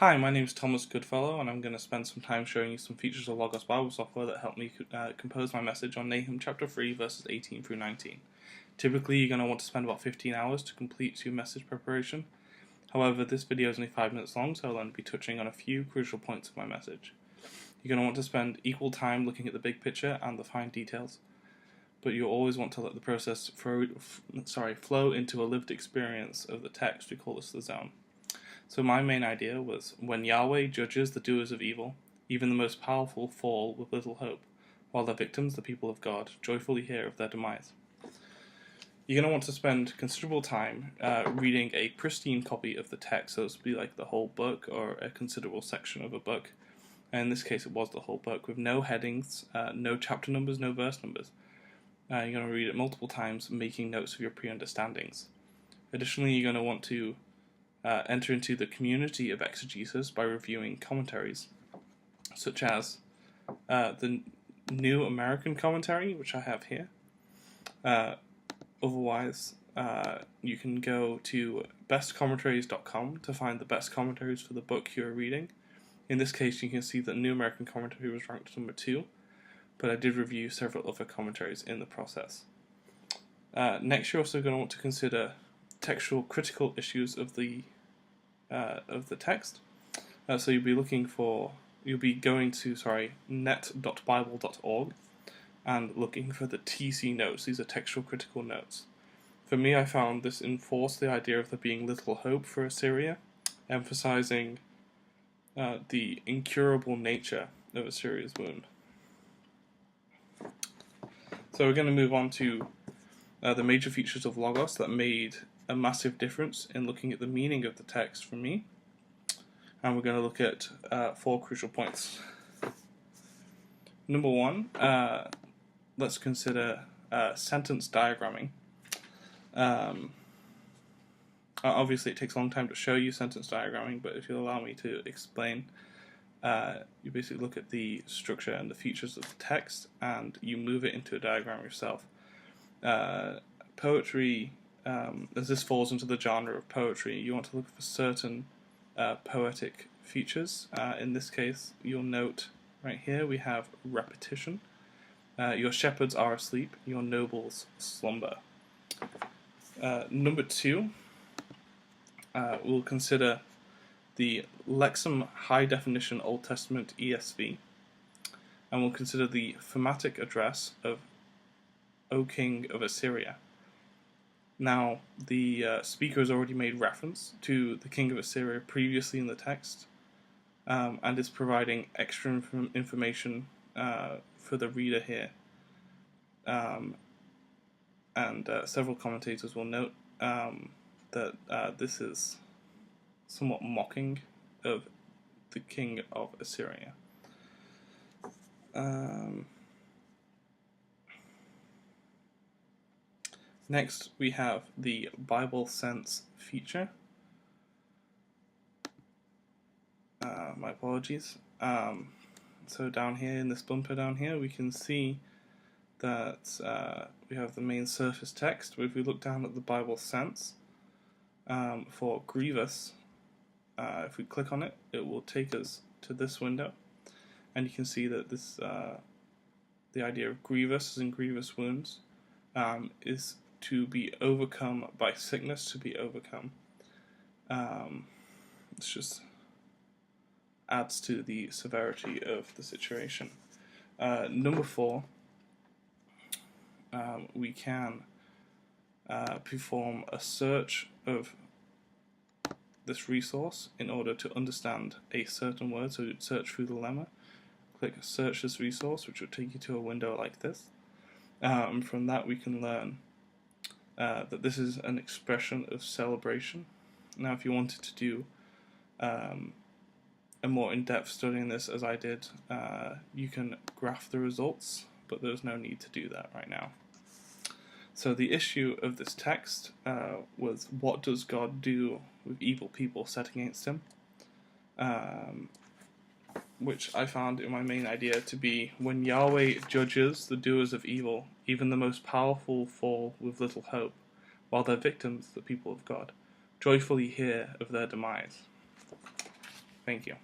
Hi, my name is Thomas Goodfellow, and I'm going to spend some time showing you some features of Logos Bible software that helped me compose my message on Nahum chapter 3, verses 18 through 19. Typically, you're going to want to spend about 15 hours to complete your message preparation. However, this video is only 5 minutes long, so I'll only be touching on a few crucial points of my message. You're going to want to spend equal time looking at the big picture and the fine details, but you'll always want to let the process flow into a lived experience of the text. We call this the zone. So my main idea was, when Yahweh judges the doers of evil, even the most powerful fall with little hope, while their victims, the people of God, joyfully hear of their demise. You're going to want to spend considerable time reading a pristine copy of the text, so it's be like the whole book or a considerable section of a book. And in this case it was the whole book, with no headings, no chapter numbers, no verse numbers. You're going to read it multiple times, making notes of your pre-understandings. Additionally, you're going to want to enter into the community of exegesis by reviewing commentaries, such as the New American Commentary, which I have here. Otherwise, you can go to bestcommentaries.com to find the best commentaries for the book you're reading. In this case, you can see that New American Commentary was ranked number 2, but I did review several other commentaries in the process. Next, you're also going to want to consider textual critical issues of the text. So you'll be going to net.bible.org and looking for the TC notes. These are textual critical notes. For me, I found this enforced the idea of there being little hope for Assyria, emphasizing the incurable nature of Assyria's wound. So we're going to move on to the major features of Logos that made a massive difference in looking at the meaning of the text for me. And we're going to look at 4 crucial points. Number 1, let's consider sentence diagramming. Obviously it takes a long time to show you sentence diagramming, but if you'll allow me to explain, you basically look at the structure and the features of the text and you move it into a diagram yourself. Poetry, as this falls into the genre of poetry, you want to look for certain poetic features. In this case, you'll note right here we have repetition. Your shepherds are asleep, your nobles slumber. Number 2, we'll consider the Lexham High Definition Old Testament ESV, and we'll consider the thematic address of O King of Assyria. Now, the speaker has already made reference to the king of Assyria previously in the text, and is providing extra information for the reader here. Several commentators will note that this is somewhat mocking of the king of Assyria. Next, we have the Bible Sense feature. My apologies. So down here in this bumper down here, we can see that we have the main surface text. If we look down at the Bible Sense for grievous, if we click on it, it will take us to this window, and you can see that this the idea of grievous, as in grievous wounds, is to be overcome by sickness, to be overcome. This just adds to the severity of the situation. Number 4, we can perform a search of this resource in order to understand a certain word. So you'd search through the lemma, click search this resource, which will take you to a window like this. And from that we can learn that this is an expression of celebration. Now, if you wanted to do a more in-depth study in this, as I did, you can graph the results, but there's no need to do that right now. So the issue of this text was, what does God do with evil people set against him? Which I found in my main idea to be, when Yahweh judges the doers of evil, even the most powerful fall with little hope, while their victims, the people of God, joyfully hear of their demise. Thank you.